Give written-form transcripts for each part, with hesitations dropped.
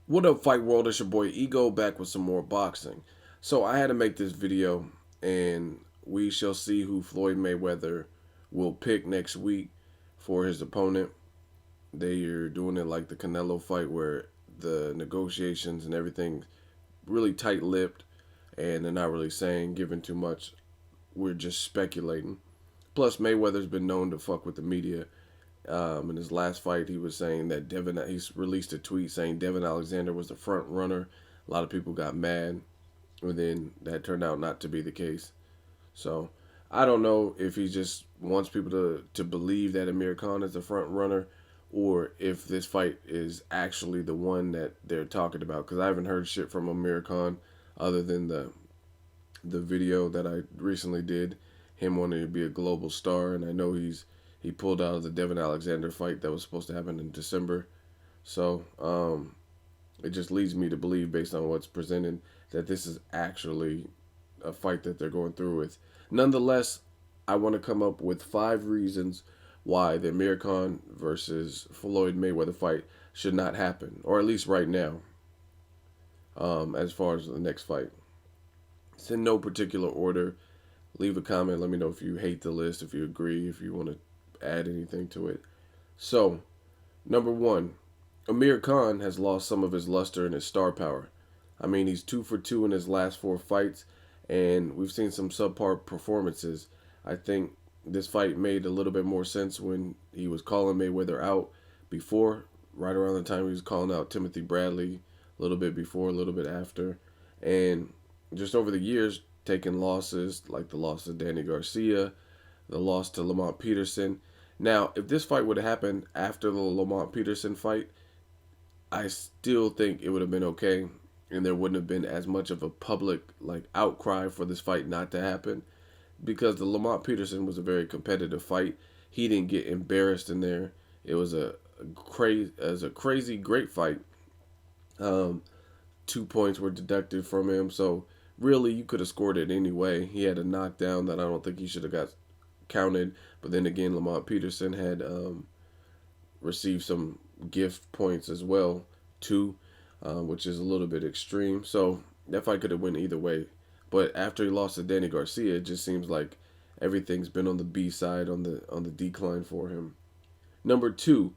What up, Fight World? It's your boy Ego back with some more boxing. So I had to make this video, and we shall see who Floyd Mayweather will pick next week for his opponent. They are doing it like the Canelo fight, where the negotiations and everything really tight-lipped, and they're not really saying, giving too much. We're just speculating. Plus, Mayweather's been known to fuck with the media. In his last fight, he was saying that he's released a tweet saying Devin Alexander was the front runner. A lot of people got mad, and then that turned out not to be the case. So I don't know if he just wants people to believe that Amir Khan is the front runner, or if this fight is actually the one that they're talking about. Because I haven't heard shit from Amir Khan other than the video that I recently did, him wanting to be a global star, and I know he pulled out of the Devin Alexander fight that was supposed to happen in December. So it just leads me to believe, based on what's presented, that this is actually a fight that they're going through with. Nonetheless, I want to come up with 5 reasons why the Amir Khan versus Floyd Mayweather fight should not happen, or at least right now, as far as the next fight. It's in no particular order. Leave a comment. Let me know if you hate the list, if you agree, if you want to add anything to it. So, number one, Amir Khan has lost some of his luster and his star power. I mean, he's 2 for 2 in his last 4 fights, and we've seen some subpar performances. I think this fight made a little bit more sense when he was calling Mayweather out before, right around the time he was calling out Timothy Bradley, a little bit before, a little bit after. And just over the years, taking losses like the loss to Danny Garcia, the loss to Lamont Peterson. Now, if this fight would have happened after the Lamont Peterson fight, I still think it would have been okay, and there wouldn't have been as much of a public outcry for this fight not to happen, because the Lamont Peterson was a very competitive fight. He didn't get embarrassed in there. It was a crazy great fight. Um, 2 points were deducted from him, so really you could have scored it anyway. He had a knockdown that I don't think he should have got counted, but then again, Lamont Peterson had received some gift points as well too, which is a little bit extreme. So that fight could have went either way. But after he lost to Danny Garcia, it just seems like everything's been on the B side, on the decline for him. Number two,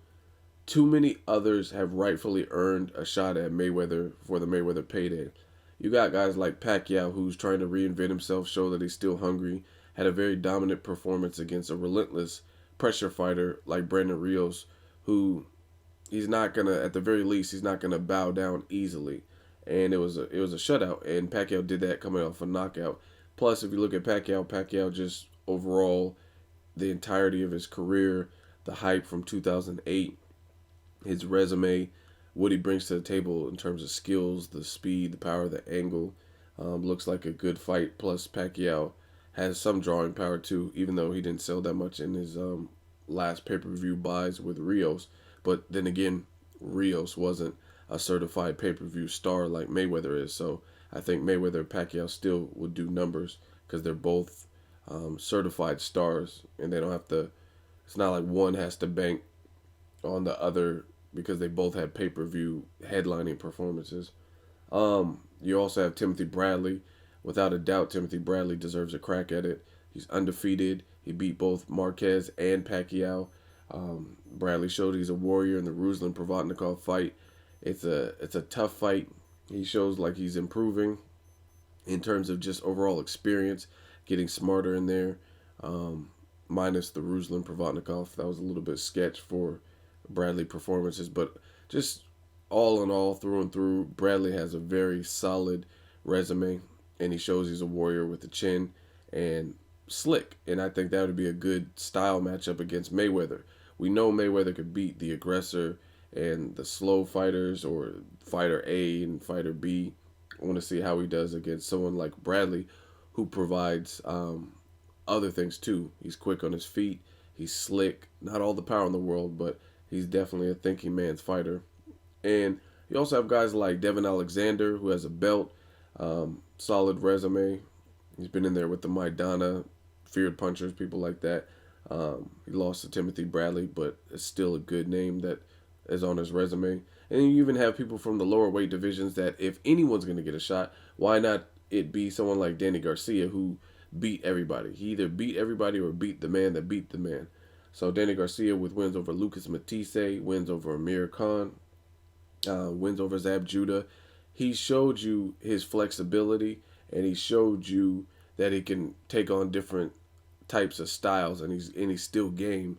too many others have rightfully earned a shot at Mayweather for the Mayweather payday. You got guys like Pacquiao, who's trying to reinvent himself, show that he's still hungry, had a very dominant performance against a relentless pressure fighter like Brandon Rios, who he's not gonna, at the very least, he's not gonna bow down easily. And it was a shutout, and Pacquiao did that coming off a knockout. Plus, if you look at Pacquiao just overall, the entirety of his career, the hype from 2008, his resume, what he brings to the table in terms of skills, the speed, the power, the angle, looks like a good fight. Plus, Pacquiao has some drawing power too, even though he didn't sell that much in his last pay-per-view buys with Rios. But then again, Rios wasn't a certified pay-per-view star like Mayweather is. So I think Mayweather and Pacquiao still would do numbers because they're both certified stars, and they don't have to. It's not like one has to bank on the other because they both had pay-per-view headlining performances. You also have Timothy Bradley. Without a doubt, Timothy Bradley deserves a crack at it. He's undefeated. He beat both Marquez and Pacquiao. Bradley showed he's a warrior in the Ruslan Provodnikov fight. It's a tough fight. He shows like he's improving in terms of just overall experience, getting smarter in there. Minus the Ruslan Provodnikov, that was a little bit sketch for Bradley performances, but just all in all, through and through, Bradley has a very solid resume, and he shows he's a warrior with a chin and slick. And I think that would be a good style matchup against Mayweather. We know Mayweather could beat the aggressor and the slow fighters, or fighter A and fighter B. I want to see how he does against someone like Bradley, who provides other things too. He's quick on his feet. He's slick. Not all the power in the world, but he's definitely a thinking man's fighter. And you also have guys like Devin Alexander, who has a belt, solid resume. He's been in there with the Maidana, feared punchers, people like that. He lost to Timothy Bradley, but it's still a good name that is on his resume. And you even have people from the lower weight divisions that if anyone's going to get a shot, why not it be someone like Danny Garcia who beat everybody? He either beat everybody or beat the man that beat the man. So Danny Garcia with wins over Lucas Matisse, wins over Amir Khan, wins over Zab Judah. He showed you his flexibility, and he showed you that he can take on different types of styles, and he's still game.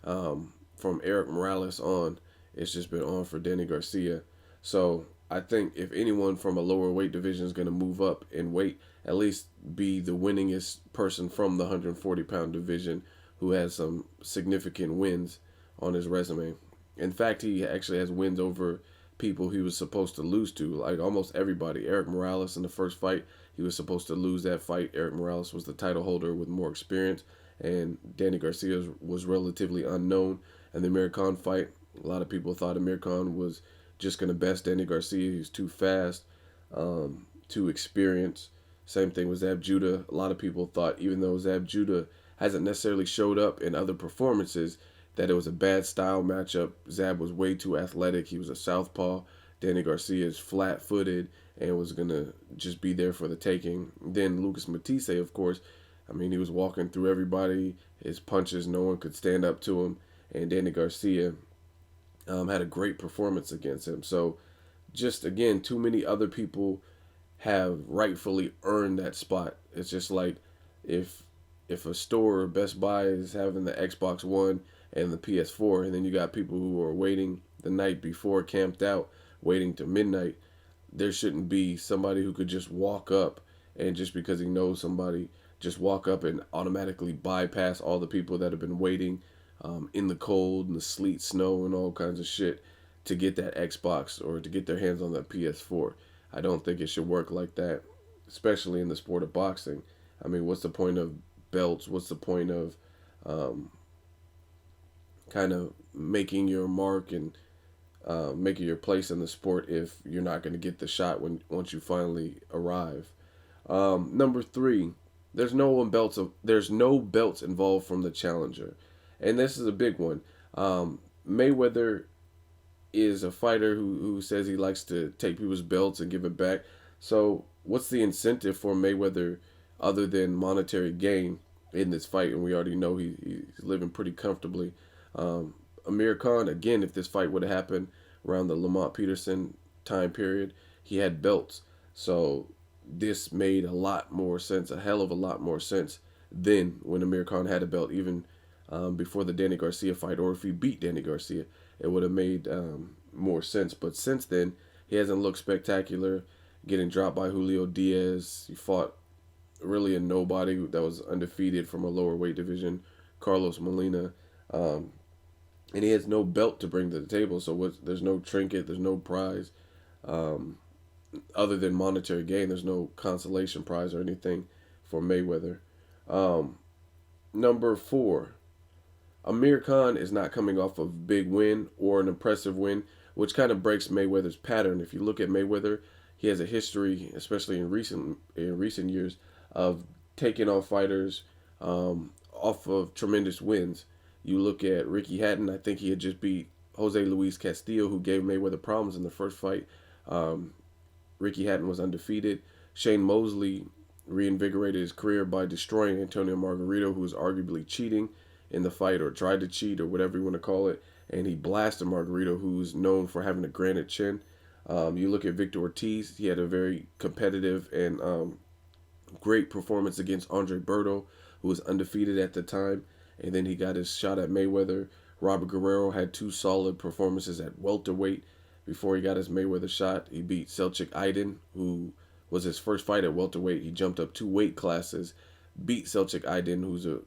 From Eric Morales on, it's just been on for Danny Garcia. So I think if anyone from a lower weight division is going to move up in weight, at least be the winningest person from the 140-pound division who has some significant wins on his resume. In fact, he actually has wins over people he was supposed to lose to, like almost everybody. Eric Morales in the first fight, he was supposed to lose that fight. Eric Morales was the title holder with more experience, and Danny Garcia was relatively unknown. And the Amir Khan fight, a lot of people thought Amir Khan was just going to best Danny Garcia. He's too fast, too experienced. Same thing with Zab Judah. A lot of people thought, even though Zab Judah hasn't necessarily showed up in other performances, that it was a bad style matchup. Zab was way too athletic. He was a southpaw. Danny Garcia is flat-footed and was going to just be there for the taking. Then Lucas Matisse, of course, I mean, he was walking through everybody. His punches, no one could stand up to him. And Danny Garcia had a great performance against him. So just, again, too many other people have rightfully earned that spot. It's just like if a store, Best Buy, is having the Xbox One and the PS4, and then you got people who are waiting the night before, camped out, waiting to midnight, there shouldn't be somebody who could just walk up and just because he knows somebody, just walk up and automatically bypass all the people that have been waiting in the cold and the sleet, snow, and all kinds of shit to get that Xbox or to get their hands on that PS4. I don't think it should work like that, especially in the sport of boxing. I mean, what's the point of belts? What's the point of kind of making your mark and making your place in the sport if you're not going to get the shot once you finally arrive? Number 3, there's no belts involved from the challenger, and this is a big one. Mayweather is a fighter who says he likes to take people's belts and give it back. So what's the incentive for Mayweather other than monetary gain in this fight? And we already know he's living pretty comfortably. Amir Khan, again, if this fight would have happened around the Lamont Peterson time period, he had belts. So this made a lot more sense, a hell of a lot more sense than when Amir Khan had a belt, even before the Danny Garcia fight, or if he beat Danny Garcia, it would have made more sense. But since then, he hasn't looked spectacular, getting dropped by Julio Diaz. He fought really a nobody that was undefeated from a lower weight division, Carlos Molina. And he has no belt to bring to the table, so there's no trinket, there's no prize. Other than monetary gain, there's no consolation prize or anything for Mayweather. Number 4, Amir Khan is not coming off of a big win or an impressive win, which kind of breaks Mayweather's pattern. If you look at Mayweather, he has a history, especially in recent years, of taking off fighters off of tremendous wins. You look at Ricky Hatton, I think he had just beat Jose Luis Castillo, who gave Mayweather problems in the first fight. Ricky Hatton was undefeated. Shane Mosley reinvigorated his career by destroying Antonio Margarito, who was arguably cheating in the fight, or tried to cheat, or whatever you want to call it. And he blasted Margarito, who's known for having a granite chin. You look at Victor Ortiz, he had a very competitive and great performance against Andre Berto, who was undefeated at the time. And then he got his shot at Mayweather. Robert Guerrero had 2 solid performances at welterweight before he got his Mayweather shot. He beat Selçuk Aydin, who was his first fight at welterweight. He jumped up 2 weight classes, beat Selçuk Aydin, who's a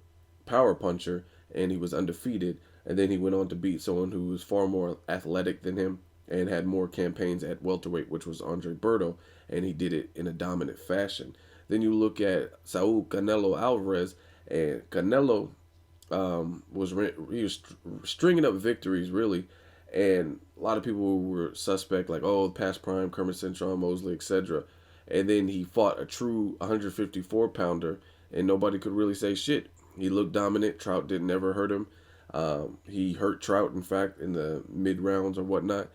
power puncher, and he was undefeated. And then he went on to beat someone who was far more athletic than him and had more campaigns at welterweight, which was Andre Berto, and he did it in a dominant fashion. Then you look at Saul Canelo Alvarez, and Canelo was stringing up victories, really, and a lot of people were suspect, like, oh, past prime, Kermit Cintron, Mosley, etc. And then he fought a true 154-pounder, and nobody could really say shit. He looked dominant. Trout didn't ever hurt him. He hurt Trout, in fact, in the mid-rounds or whatnot.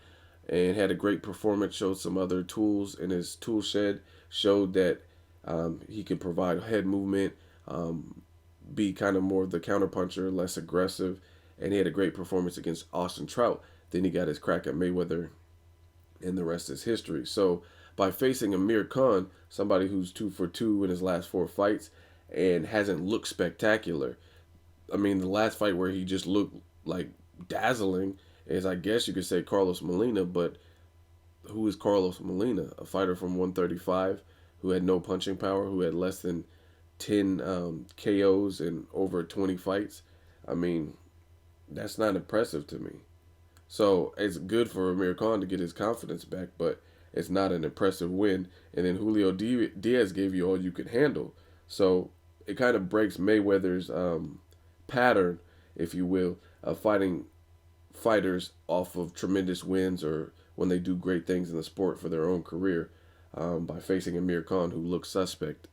and had a great performance. Showed some other tools in his tool shed. Showed that he could provide head movement, be kind of more of the counterpuncher, less aggressive, and he had a great performance against Austin Trout. Then he got his crack at Mayweather, and the rest is history. So by facing Amir Khan, somebody who's 2 for 2 in his last 4 fights and hasn't looked spectacular. I mean, the last fight where he just looked like dazzling is, I guess you could say, Carlos Molina. But who is Carlos Molina? A fighter from 135 who had no punching power, who had less than 10 KOs in over 20 fights. I mean, that's not impressive to me. So it's good for Amir Khan to get his confidence back, but it's not an impressive win. And then Julio Diaz gave you all you could handle. So it kind of breaks Mayweather's pattern, if you will, of fighting fighters off of tremendous wins or when they do great things in the sport for their own career, by facing Amir Khan, who looked suspect.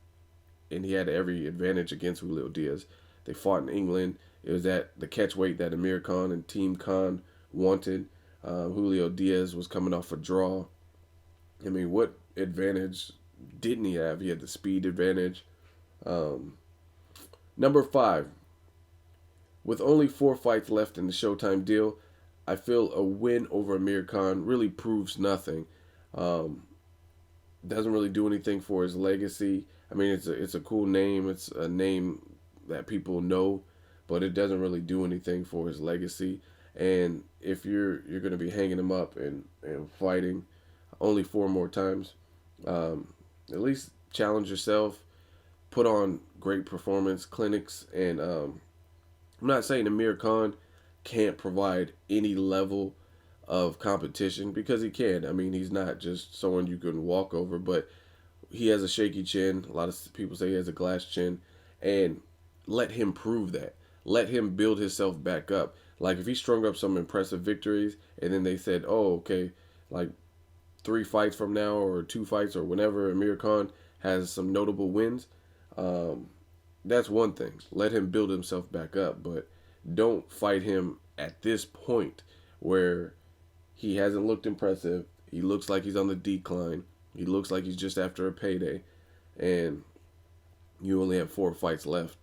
And he had every advantage against Julio Diaz. They fought in England. It was at the catch weight that Amir Khan and Team Khan wanted. Julio Diaz was coming off a draw. I mean, what advantage didn't he have? He had the speed advantage. Um, Number 5, with only 4 fights left in the Showtime deal, I feel a win over Amir Khan really proves nothing. Um, doesn't really do anything for his legacy. I mean, it's a cool name. It's a name that people know, but it doesn't really do anything for his legacy. And if you're going to be hanging him up and fighting only 4 more times, um, at least challenge yourself, put on great performance clinics, and I'm not saying Amir Khan can't provide any level of competition, because he can. I mean, he's not just someone you can walk over, but he has a shaky chin. A lot of people say he has a glass chin, and let him prove that. Let him build himself back up. Like if he strung up some impressive victories, and then they said, "Oh, okay, like 3 fights from now or 2 fights or whenever Amir Khan has some notable wins," um, that's one thing. Let him build himself back up, but don't fight him at this point where he hasn't looked impressive. He looks like he's on the decline. He looks like he's just after a payday, and you only have 4 fights left.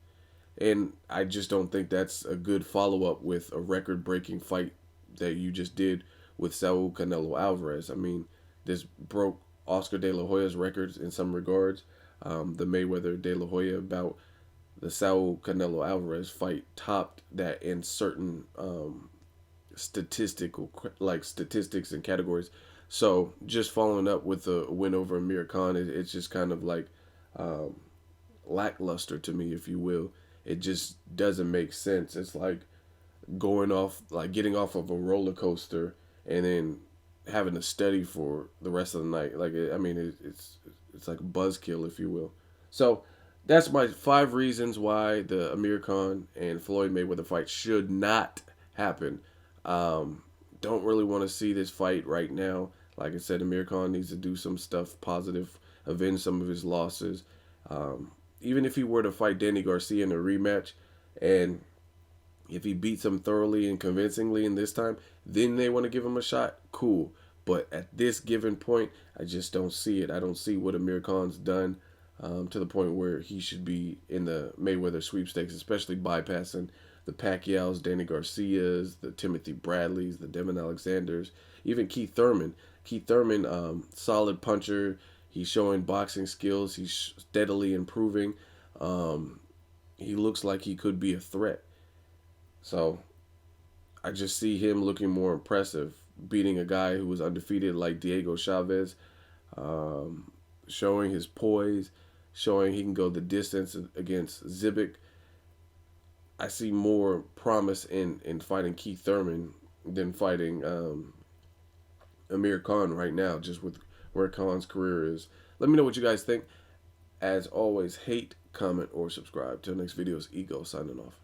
And I just don't think that's a good follow up with a record breaking fight that you just did with Saul Canelo Alvarez. I mean, this broke Oscar De La Hoya's records in some regards. The Mayweather De La Hoya bout, the Saul Canelo Alvarez fight, topped that in certain statistical statistics and categories. So just following up with a win over Amir Khan, it's just kind of like um, lackluster to me, if you will. It just doesn't make sense. It's like going off, like getting off of a roller coaster and then having to study for the rest of the night. Like I mean, it's like a buzzkill, if you will. So that's my 5 reasons why the Amir Khan and Floyd Mayweather fight should not happen. Um, don't really want to see this fight right now. Like I said, Amir Khan needs to do some stuff positive, avenge some of his losses. Um, Even if he were to fight Danny Garcia in a rematch, and if he beats him thoroughly and convincingly in this time, then they want to give him a shot. Cool. But at this given point, I just don't see it. I don't see what Amir Khan's done to the point where he should be in the Mayweather sweepstakes, especially bypassing the Pacquiao's, Danny Garcia's, the Timothy Bradley's, the Devin Alexander's, even Keith Thurman. Keith Thurman, solid puncher. He's showing boxing skills. He's steadily improving. Um, he looks like he could be a threat. So I just see him looking more impressive, beating a guy who was undefeated like Diego Chavez, um, showing his poise, showing he can go the distance against Zibik. I see more promise in fighting Keith Thurman than fighting Amir Khan right now, just with where Khan's career is. Let me know what you guys think. As always, hate, comment, or subscribe. Till next video, it's Ego signing off.